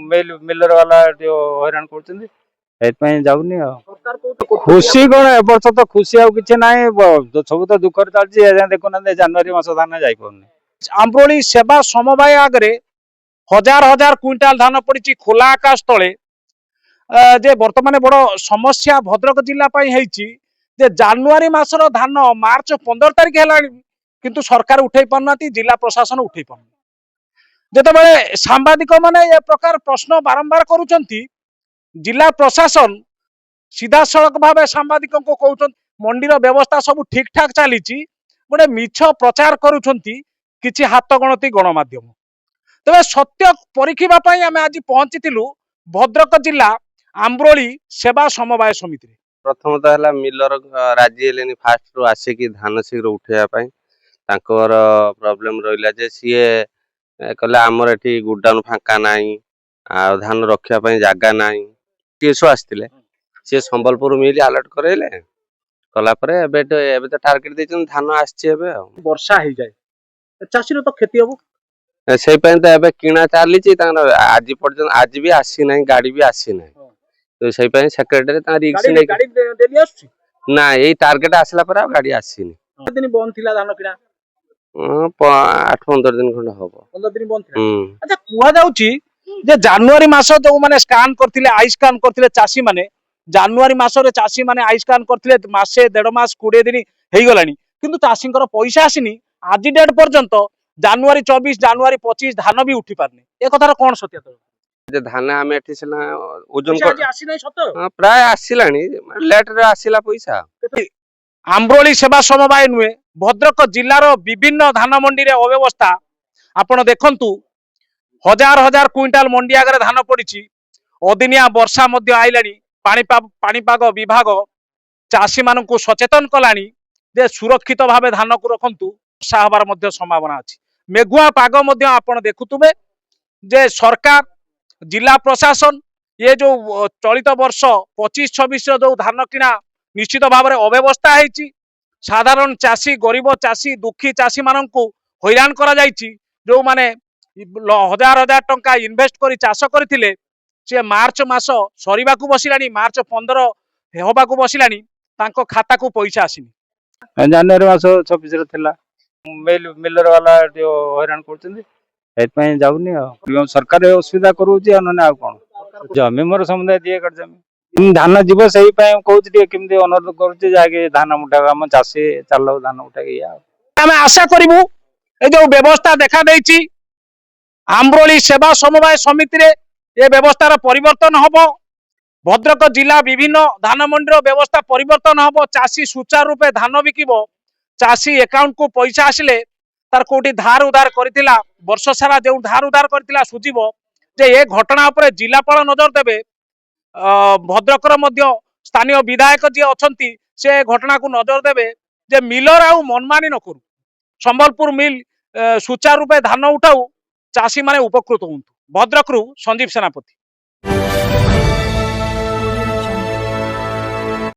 Miller वाला जो हैरान कर जाऊनी खुशी कौन ए वर्ष तो खुशी आउ किछि नाही सब तो दुख चलछि देखुना जनवरी मास धान जाई पाउनी आंबरोली सेवा समवाय आगरे हजार हजार क्विंटाल धान पड़ी खोला आकाश तले जे वर्तमान बड़ समस्या भद्रक जिला जे जानुआरी मासर धान मार्च 15 तारिख है किंतु सरकार उठे पारना जिला प्रशासन उठे पार जिते सांबादिक माने ये प्रकार प्रश्न बारंबार करुचंती जिला प्रशासन सीधा सड़क भाव सांबादिक को कहते मंडीर व्यवस्था सब ठीक ठाक चली गोटे मिछ प्रचार करुचंती किछि हाथ गणती गणमाध्यम तेज सत्य परीखिबा पई आमे आज पहुंचीलु भद्रक जिला आंबरोली सेवा समवाय समिति प्रथमतः है मिलर राजी हेलेनी फास्ट रू आसिक धान शीघ्र उठेवा प्रोब्लेम रहा जे सी कहले आमर एटी गुडाउन फांका नाई आ धान रखापी जगह नाई टीएसओ आसते सी संबलपुर मिल अलर्ट करेले कलापर एबे तो टार्गेट देछन धान आछे एबे वर्षा हो जाए चाषी तो क्षति हम से तो किणा चली आज पर्यटन आज भी आसी ना गाड़ी भी आसी ना तो से सेक्रेटरी रिक्स ना यही टार्गेट आसला पर गाड़ी आसीनी दिन बंद थिला धान किणा 8-15 दिन खंड हम 15 दिन बंद थिला अच्छा कुआ जाउची जे जनवरी मास जो माने स्कैन करथिले आई स्कैन करथिले चाषी माने जनवरी मास रे चाषी माने आई स्कैन करथिले मासे 1.5 मास 20 दिन हेई गलानी किंतु चाषींकर पैसा आसीनी आज डेट पर्यंत जनवरी 24 जनवरी 25 धान भी उठी पारनी ए कथार कोन सत्यता धान आम एटी ओजन प्राय आसलानी लेट रे आसिला पैसा आंबरोली सेवा समवाय नुहे भद्रक जिलार विभिन्न धान मंडी रे अव्यवस्था आपण देखंतु हजार हजार क्विंटाल मंडी आगे धान पड़ी अदिनिया वर्षा मध्य आइलानी पाणीपाग विभाग चाषी मानू सचेतन कलानी जे सुरक्षित भावे धान को रखंतु वर्षा हबार मध्य संभावना अछि मेघुआ पाग मध्य आपण देखुतुबे जे सरकार जिला प्रशासन ये जो चलित वर्ष 25-26 जो धान किणा निश्चित भाव में अव्यवस्था है साधारण चाषी गरीब चाषी दुखी चाषी मानू हैरान करा जायछि जो माने हजार हजार टंका इन्वेस्ट करी चाष करथिले से मार्च मास सरीबा को बसिलानी मार्च 15 होबा को बसिलानी तांको खाता को पैसा आसीनी जनवरी मास 26 रे थिला मिलर वाला जो हैरान कर जाऊनी सरकार असुविधा करूची अनने आ कोन जमी मोर समुदाय दिए कर जमी धान जीव से कहते केमती अनुरोध करुचे जाके धान मुठा आम चाषी चल धान मुठा आम आशा करूँ ये जो व्यवस्था देखा देछि आंबरोली सेवा समवाय समिति रे ये व्यवस्थार परिवर्तन हम भद्रक जिला विभिन्न धान मंडी व्यवस्था परिवर्तन हम चाषी सुचारू रूपे धान बिकिब चाषी एकाउंट को पैसा आसिले तार कोठी धार उधार करथिला वर्ष सारा जो धार उधार करथिला सुझिब जे ये घटना उपरे जिलापाल नजर देबे भद्रकर मध्य स्थानीय विधायक जी अछंती से घटना को नजर देबे जे मिलर आउ मनमानी न करू संबलपुर मिल सुचारू रूपे धान उठाऊ चाषी माने उपकृत होंतु भद्रकरू संजीव सेनापति।